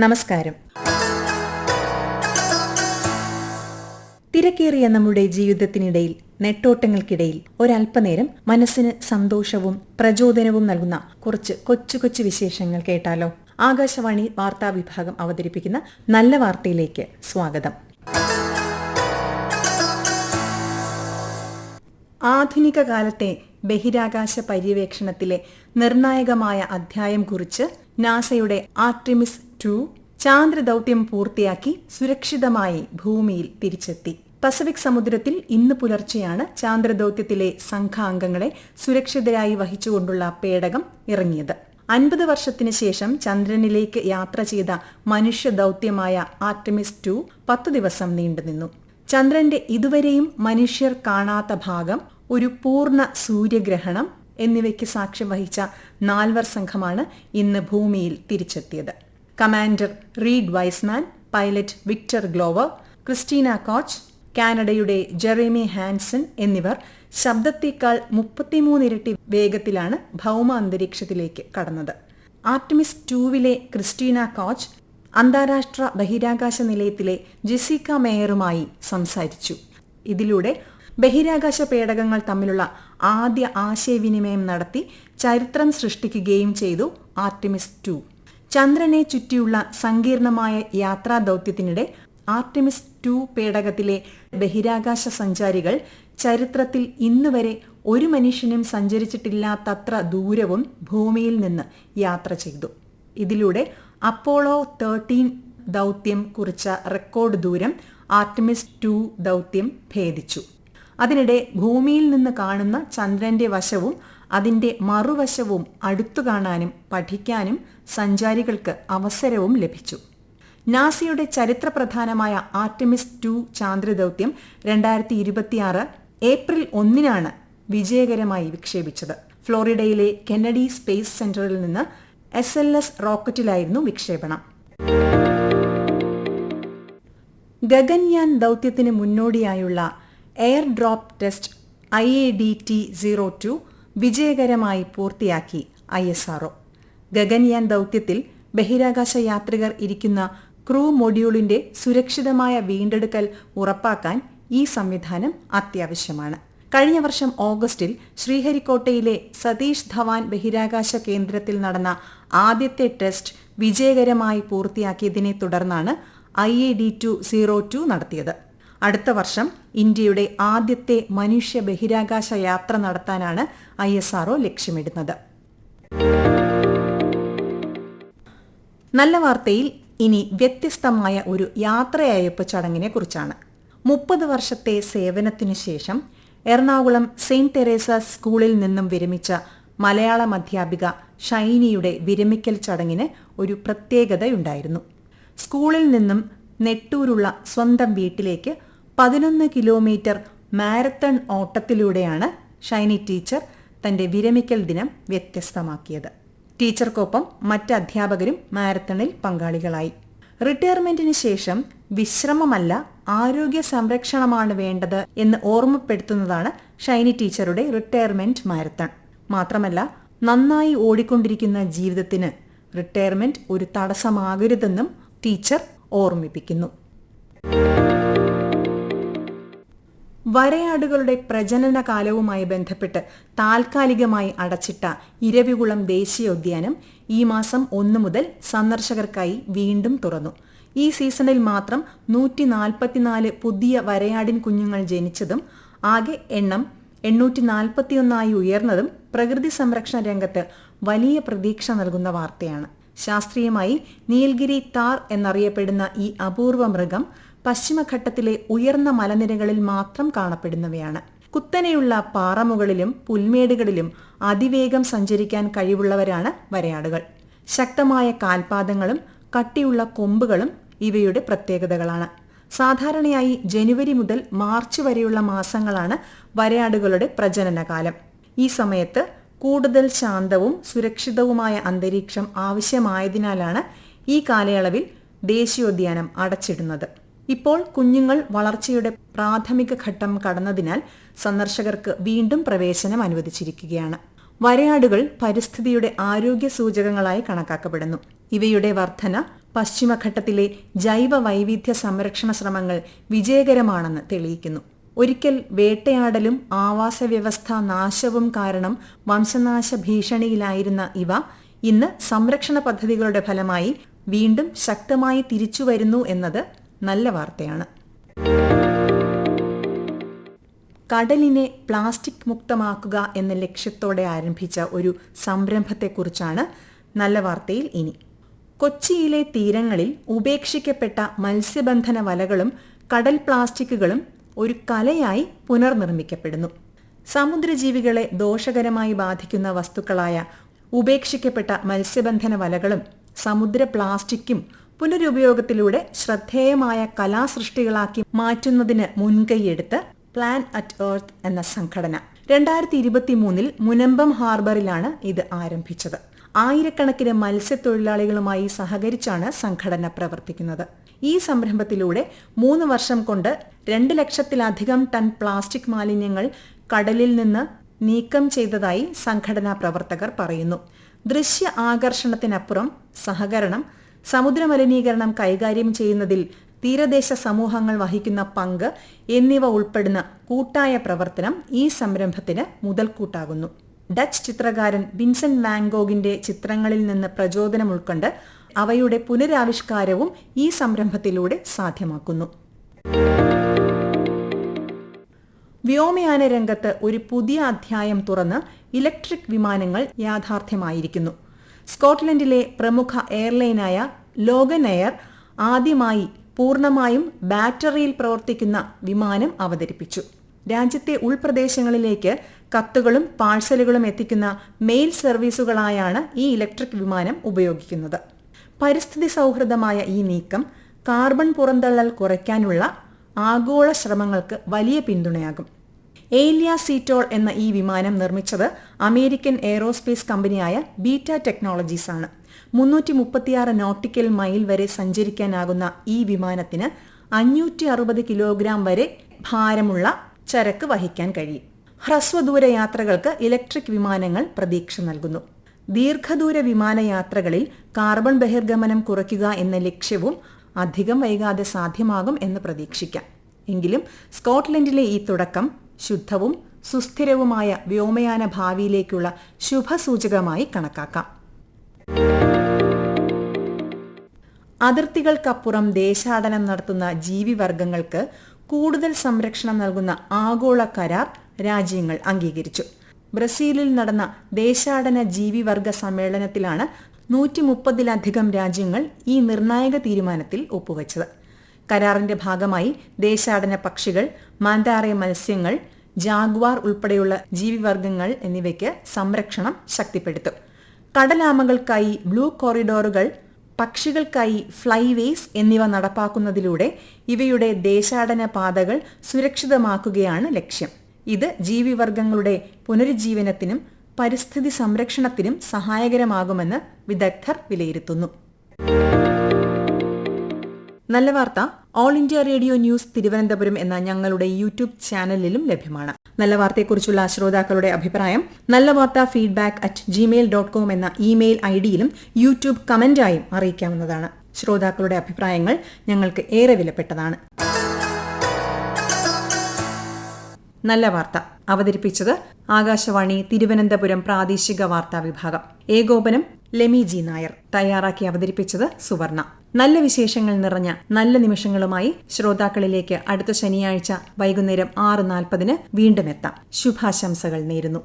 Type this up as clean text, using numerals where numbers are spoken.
നമസ്കാരം. തിരക്കേറിയ നമ്മുടെ ജീവിതത്തിനിടയിൽ, നെട്ടോട്ടങ്ങൾക്കിടയിൽ ഒരല്പനേരം മനസ്സിന് സന്തോഷവും പ്രചോദനവും നൽകുന്ന കുറച്ച് കൊച്ചു കൊച്ചു വിശേഷങ്ങൾ കേട്ടാലോ? ആകാശവാണി വാർത്താ വിഭാഗം അവതരിപ്പിക്കുന്ന നല്ല വാർത്തയിലേക്ക് സ്വാഗതം. ആധുനിക കാലത്തെ ബഹിരാകാശ പര്യവേക്ഷണത്തിലെ നിർണായകമായ അധ്യായം കുറിച്ച് നാസയുടെ ആർട്ടിമിസ് 2 ചാന്ദ്രദൌത്യം പൂർത്തിയാക്കി സുരക്ഷിതമായി ഭൂമിയിൽ തിരിച്ചെത്തി. പസഫിക് സമുദ്രത്തിൽ ഇന്ന് പുലർച്ചെയാണ് ചാന്ദ്രദൌത്യത്തിലെ സംഘാംഗങ്ങളെ സുരക്ഷിതരായി വഹിച്ചുകൊണ്ടുള്ള പേടകം ഇറങ്ങിയത്. 50 വർഷത്തിന് ശേഷം ചന്ദ്രനിലേക്ക് യാത്ര ചെയ്ത മനുഷ്യ ദൌത്യമായ ആർട്ടിമിസ് 2 10 ദിവസം നീണ്ടുനിന്നു. ചന്ദ്രന്റെ ഇതുവരെയും മനുഷ്യർ കാണാത്ത ഭാഗം, ഒരു പൂർണ്ണ സൂര്യഗ്രഹണം എന്നിവയ്ക്ക് സാക്ഷ്യം വഹിച്ച 4 സംഘമാണ് ഇന്ന് ഭൂമിയിൽ തിരിച്ചെത്തിയത്. Commander Reid Wiseman, pilot Victor Glover, Christina Koch, കാനഡയുടെ ജെറേമി ഹാൻസൺ എന്നിവർ ശബ്ദത്തേക്കാൾ 33 ഇരട്ടി വേഗത്തിലാണ് ഭൗമ അന്തരീക്ഷത്തിലേക്ക് കടന്നത്. ആർട്ടിമിസ് 2വിലെ ക്രിസ്റ്റീന കോച്ച് അന്താരാഷ്ട്ര ബഹിരാകാശ നിലയത്തിലെ ജെസിക്ക മേയറുമായി സംസാരിച്ചു. ഇതിലൂടെ ബഹിരാകാശ പേടകങ്ങൾ തമ്മിലുള്ള ആദ്യ ആശയവിനിമയം നടത്തി ചരിത്രം സൃഷ്ടിക്കുകയും ചെയ്തു ആർട്ടിമിസ് 2. ചന്ദ്രനെ ചുറ്റിയുള്ള സങ്കീർണമായ യാത്രാ ദൌത്യത്തിനിടെ ആർട്ടിമിസ് 2 പേടകത്തിലെ ബഹിരാകാശ സഞ്ചാരികൾ ചരിത്രത്തിൽ ഇന്നുവരെ ഒരു മനുഷ്യനും സഞ്ചരിച്ചിട്ടില്ലാത്തത്ര ദൂരവും ഭൂമിയിൽ നിന്ന് യാത്ര ചെയ്തു. ഇതിലൂടെ അപ്പോളോ 13 ദൌത്യം കുറിച്ച റെക്കോർഡ് ദൂരം ആർട്ടിമിസ് 2 ദൌത്യം ഭേദിച്ചു. അതിനിടെ ഭൂമിയിൽ നിന്ന് കാണുന്ന ചന്ദ്രന്റെ വശവും അതിന്റെ മറുവശവും അടുത്തു കാണാനും പഠിക്കാനും സഞ്ചാരികൾക്ക് അവസരവും ലഭിച്ചു. നാസയുടെ ചരിത്രപ്രധാനമായ ആർട്ടിമിസ് 2 ചാന്ദ്രദൌത്യം 2026 ഏപ്രിൽ 1 വിജയകരമായി വിക്ഷേപിച്ചത്. ഫ്ലോറിഡയിലെ കെന്നഡി സ്പേസ് സെന്ററിൽ നിന്ന് SLS റോക്കറ്റിലായിരുന്നു വിക്ഷേപണം. ഗഗൻയാൻ ദൌത്യത്തിന് മുന്നോടിയായുള്ള എയർ ഡ്രോപ്പ് ടെസ്റ്റ് IADT-02 വിജയകരമായി പൂർത്തിയാക്കി ISRO. ഗഗൻയാൻ ദൌത്യത്തിൽ ബഹിരാകാശ യാത്രികർ ഇരിക്കുന്ന ക്രൂ മൊഡ്യൂളിന്റെ സുരക്ഷിതമായ വീണ്ടെടുക്കൽ ഉറപ്പാക്കാൻ ഈ സംവിധാനം അത്യാവശ്യമാണ്. കഴിഞ്ഞ വർഷം ഓഗസ്റ്റിൽ ശ്രീഹരിക്കോട്ടയിലെ സതീഷ് ധവാൻ ബഹിരാകാശ കേന്ദ്രത്തിൽ നടന്ന ആദ്യത്തെ ടെസ്റ്റ് വിജയകരമായി പൂർത്തിയാക്കിയതിനെ തുടർന്നാണ് IADT-02 നടത്തിയത്. അടുത്ത വർഷം ഇന്ത്യയുടെ ആദ്യത്തെ മനുഷ്യ ബഹിരാകാശ യാത്ര നടത്താനാണ് ISRO ലക്ഷ്യമിടുന്നത്. നല്ല വാർത്തയിൽ ഇനി വ്യത്യസ്തമായ ഒരു യാത്രയയപ്പ് ചടങ്ങിനെ കുറിച്ചാണ്. 30 വർഷത്തെ സേവനത്തിനു ശേഷം എറണാകുളം സെയിന്റ് തെരേസാസ് സ്കൂളിൽ നിന്നും വിരമിച്ച മലയാളം അധ്യാപിക ഷൈനിയുടെ വിരമിക്കൽ ചടങ്ങിന് ഒരു പ്രത്യേകതയുണ്ടായിരുന്നു. സ്കൂളിൽ നിന്നും നെട്ടൂരുള്ള സ്വന്തം വീട്ടിലേക്ക് 11 കിലോമീറ്റർ മാരത്തൺ ഓട്ടത്തിലൂടെയാണ് ഷൈനി ടീച്ചർ തന്റെ വിരമിക്കൽ ദിനം വ്യത്യസ്തമാക്കിയത്. ടീച്ചർക്കൊപ്പം മറ്റ് അധ്യാപകരും മാരത്തണിൽ പങ്കാളികളായി. റിട്ടയർമെന്റിന് ശേഷം വിശ്രമമല്ല, ആരോഗ്യ സംരക്ഷണമാണ് വേണ്ടത് എന്ന് ഓർമ്മപ്പെടുത്തുന്നതാണ് ഷൈനി ടീച്ചറുടെ റിട്ടയർമെന്റ് മാരത്തൺ. മാത്രമല്ല, നന്നായി ഓടിക്കൊണ്ടിരിക്കുന്ന ജീവിതത്തിന് റിട്ടയർമെന്റ് ഒരു തടസ്സമാകരുതെന്നും ടീച്ചർ ഓർമ്മിപ്പിക്കുന്നു. വരയാടുകളുടെ പ്രജനന കാലവുമായി ബന്ധപ്പെട്ട് താൽക്കാലികമായി അടച്ചിട്ട ഇരവികുളം ദേശീയോദ്യാനം ഈ മാസം 1 മുതൽ സന്ദർശകർക്കായി വീണ്ടും തുറന്നു. ഈ സീസണിൽ മാത്രം 144 പുതിയ വരയാടിൻ കുഞ്ഞുങ്ങൾ ജനിച്ചതും ആകെ എണ്ണം 841 ഉയർന്നതും പ്രകൃതി സംരക്ഷണ രംഗത്ത് വലിയ പ്രതീക്ഷ നൽകുന്ന വാർത്തയാണ്. ശാസ്ത്രീയമായി നീൽഗിരി താർ എന്നറിയപ്പെടുന്ന ഈ അപൂർവ മൃഗം പശ്ചിമഘട്ടത്തിലെ ഉയർന്ന മലനിരകളിൽ മാത്രം കാണപ്പെടുന്നവയാണ്. കുത്തനെയുള്ള പാറമുകളിലും പുൽമേടുകളിലും അതിവേഗം സഞ്ചരിക്കാൻ കഴിവുള്ളവരാണ് വരയാടുകൾ. ശക്തമായ കാൽപാദങ്ങളും കട്ടിയുള്ള കൊമ്പുകളും ഇവയുടെ പ്രത്യേകതകളാണ്. സാധാരണയായി ജനുവരി മുതൽ മാർച്ച് വരെയുള്ള മാസങ്ങളാണ് വരയാടുകളുടെ പ്രജനനകാലം. ഈ സമയത്ത് കൂടുതൽ ശാന്തവും സുരക്ഷിതവുമായ അന്തരീക്ഷം ആവശ്യമായതിനാലാണ് ഈ കാലയളവിൽ ദേശീയോദ്യാനം അടച്ചിടുന്നത്. ഇപ്പോൾ കുഞ്ഞുങ്ങൾ വളർച്ചയുടെ പ്രാഥമിക ഘട്ടം കടന്നതിനാൽ സന്ദർശകർക്ക് വീണ്ടും പ്രവേശനം അനുവദിച്ചിരിക്കുകയാണ്. വരയാടുകൾ പരിസ്ഥിതിയുടെ ആരോഗ്യ സൂചകങ്ങളായി കണക്കാക്കപ്പെടുന്നു. ഇവയുടെ വർധന പശ്ചിമഘട്ടത്തിലെ ജൈവ വൈവിധ്യ സംരക്ഷണ ശ്രമങ്ങൾ വിജയകരമാണെന്ന് തെളിയിക്കുന്നു. ഒരിക്കൽ വേട്ടയാടലും ആവാസവ്യവസ്ഥാ നാശവും കാരണം വംശനാശ ഭീഷണിയിലായിരുന്ന ഇവ ഇന്ന് സംരക്ഷണ പദ്ധതികളുടെ ഫലമായി വീണ്ടും ശക്തമായി തിരിച്ചുവരുന്നു എന്നത് നല്ല വാർത്തയാണ്. കടലിനെ പ്ലാസ്റ്റിക് മുക്തമാക്കുക എന്ന ലക്ഷ്യത്തോടെ ആരംഭിച്ച ഒരു സംരംഭത്തെക്കുറിച്ചാണ് നല്ല വാർത്തയിൽ ഇനി. കൊച്ചിയിലെ തീരങ്ങളിൽ ഉപേക്ഷിക്കപ്പെട്ട മത്സ്യബന്ധന വലകളും കടൽ പ്ലാസ്റ്റിക്കുകളും ഒരു കലയായി പുനർനിർമ്മിക്കപ്പെടുന്നു. സമുദ്രജീവികളെ ദോഷകരമായി ബാധിക്കുന്ന വസ്തുക്കളായ ഉപേക്ഷിക്കപ്പെട്ട മത്സ്യബന്ധന വലകളും സമുദ്ര പ്ലാസ്റ്റിക്കും പുനരുപയോഗത്തിലൂടെ ശ്രദ്ധേയമായ കലാസൃഷ്ടികളാക്കി മാറ്റുന്നതിന് മുൻകൈയെടുത്ത് പ്ലാൻ അറ്റ് എർത്ത് എന്ന സംഘടന 2023 മുനമ്പം ഹാർബറിലാണ് ഇത് ആരംഭിച്ചത്. ആയിരക്കണക്കിന് മത്സ്യത്തൊഴിലാളികളുമായി സഹകരിച്ചാണ് സംഘടന പ്രവർത്തിക്കുന്നത്. ഈ സംരംഭത്തിലൂടെ 3 വർഷം കൊണ്ട് 2 ലക്ഷത്തിലധികം ടൺ പ്ലാസ്റ്റിക് മാലിന്യങ്ങൾ കടലിൽ നിന്ന് നീക്കം ചെയ്തതായി സംഘടനാ പ്രവർത്തകർ പറയുന്നു. ദൃശ്യ ആകർഷണത്തിനപ്പുറം സഹകരണം, സമുദ്രമലിനീകരണം കൈകാര്യം ചെയ്യുന്നതിൽ തീരദേശ സമൂഹങ്ങൾ വഹിക്കുന്ന പങ്ക് എന്നിവ ഉൾപ്പെടുന്ന കൂട്ടായ പ്രവർത്തനം ഈ സംരംഭത്തിന് മുതൽക്കൂട്ടാകുന്നു. ഡച്ച് ചിത്രകാരൻ വിൻസെന്റ് വാൻ ഗോഗിന്റെ ചിത്രങ്ങളിൽ നിന്ന് പ്രചോദനം ഉൾക്കൊണ്ട് അവയുടെ പുനരാവിഷ്കാരവും ഈ സംരംഭത്തിലൂടെ സാധ്യമാക്കുന്നു. വ്യോമയാന രംഗത്ത് ഒരു പുതിയ അധ്യായം തുറന്ന് ഇലക്ട്രിക് വിമാനങ്ങൾ യാഥാർത്ഥ്യമായിരിക്കുന്നു. സ്കോട്ട്ലൻഡിലെ പ്രമുഖ എയർലൈനായ ലോഗൻ എയർ ആദ്യമായി പൂർണ്ണമായും ബാറ്ററിയിൽ പ്രവർത്തിക്കുന്ന വിമാനം അവതരിപ്പിച്ചു. രാജ്യത്തെ ഉൾപ്രദേശങ്ങളിലേക്ക് കത്തുകളും പാഴ്സലുകളും എത്തിക്കുന്ന മെയിൽ സർവീസുകളായാണ് ഈ ഇലക്ട്രിക് വിമാനം ഉപയോഗിക്കുന്നത്. പരിസ്ഥിതി സൗഹൃദമായ ഈ നീക്കം കാർബൺ പുറന്തള്ളൽ കുറയ്ക്കാനുള്ള ആഗോള ശ്രമങ്ങൾക്ക് വലിയ പിന്തുണയാകും. ഏലിയ സീറ്റോൾ എന്ന ഈ വിമാനം നിർമ്മിച്ചത് അമേരിക്കൻ എയ്റോസ്പേസ് കമ്പനിയായ ബീറ്റ ടെക്നോളജീസ് ആണ്. 336 നോട്ടിക്കൽ മൈൽ വരെ സഞ്ചരിക്കാനാകുന്ന ഈ വിമാനത്തിന് 560 കിലോഗ്രാം വരെ ഭാരമുള്ള ചരക്ക് വഹിക്കാൻ കഴിയും. ഹ്രസ്വദൂര യാത്രകൾക്ക് ഇലക്ട്രിക് വിമാനങ്ങൾ പ്രതീക്ഷ നൽകുന്നു. ദീർഘദൂര വിമാനയാത്രകളിൽ കാർബൺ ബഹിർഗമനം കുറയ്ക്കുക എന്ന ലക്ഷ്യവും അധികം വൈകാതെ സാധ്യമാകും എന്ന് പ്രതീക്ഷിക്കാം. എങ്കിലും സ്കോട്ട്ലൻഡിലെ ഈ തുടക്കം ശുദ്ധവും സുസ്ഥിരവുമായ വ്യോമയാന ഭാവിയിലേക്കുള്ള ശുഭസൂചകമായി കണക്കാക്കാം. അതിർത്തികൾക്കപ്പുറം ദേശാടനം നടത്തുന്ന ജീവിവർഗങ്ങൾക്ക് കൂടുതൽ സംരക്ഷണം നൽകുന്ന ആഗോള കരാർ രാജ്യങ്ങൾ അംഗീകരിച്ചു. ബ്രസീലിൽ നടന്ന ദേശാടന ജീവിവർഗ സമ്മേളനത്തിലാണ് 130-ലധികം രാജ്യങ്ങൾ ഈ നിർണായക തീരുമാനത്തിൽ ഒപ്പുവെച്ചത്. കരാറിന്റെ ഭാഗമായി ദേശാടന പക്ഷികൾ, മാന്താറെ മത്സ്യങ്ങൾ, ജാഗ്വാർ ഉൾപ്പെടെയുള്ള ജീവിവർഗങ്ങൾ എന്നിവയ്ക്ക് സംരക്ഷണം ശക്തിപ്പെടുത്തും. കടലാമകൾക്കായി ബ്ലൂ കോറിഡോറുകൾ, പക്ഷികൾക്കായി ഫ്ലൈവേസ് എന്നിവ നടപ്പാക്കുന്നതിലൂടെ ഇവയുടെ ദേശാടന പാതകൾ സുരക്ഷിതമാക്കുകയാണ് ലക്ഷ്യം. ഇത് ജീവിവർഗങ്ങളുടെ പുനരുജ്ജീവനത്തിനും പരിസ്ഥിതി സംരക്ഷണത്തിനും സഹായകരമാകുമെന്ന് വിദഗ്ധർ വിലയിരുത്തുന്നു. നല്ല വാർത്ത all India radio news Thiruvananthapuram എന്ന ഞങ്ങളുടെ യൂട്യൂബ് ചാനലിലും ലഭ്യമാണ്. നല്ല വാർത്തയെക്കുറിച്ചുള്ള ശ്രോതാക്കളുടെ അഭിപ്രായം nallavaartha@gmail.com എന്ന ഇമെയിൽ ഐഡിയിലും യൂട്യൂബ് കമന്റായും അറിയിക്കാവുന്നതാണ്. ശ്രോതാക്കളുടെ അഭിപ്രായങ്ങൾ ഞങ്ങൾക്ക് ഏറെ വിലപ്പെട്ടതാണ്. നല്ല വാർത്ത അവതരിപ്പിച്ചത് ആകാശവാണി തിരുവനന്തപുരം പ്രാദേശിക വാർത്താ വിഭാഗം. ഏകോപനം ലെമി ജി നായർ. തയ്യാറാക്കി അവതരിപ്പിച്ചത് സുവർണ. നല്ല വിശേഷങ്ങൾ നിറഞ്ഞ നല്ല നിമിഷങ്ങളുമായി ശ്രോതാക്കളിലേക്ക് അടുത്ത ശനിയാഴ്ച വൈകുന്നേരം 6:40 വീണ്ടും എത്താം. ശുഭാശംസകൾ നേരുന്നു.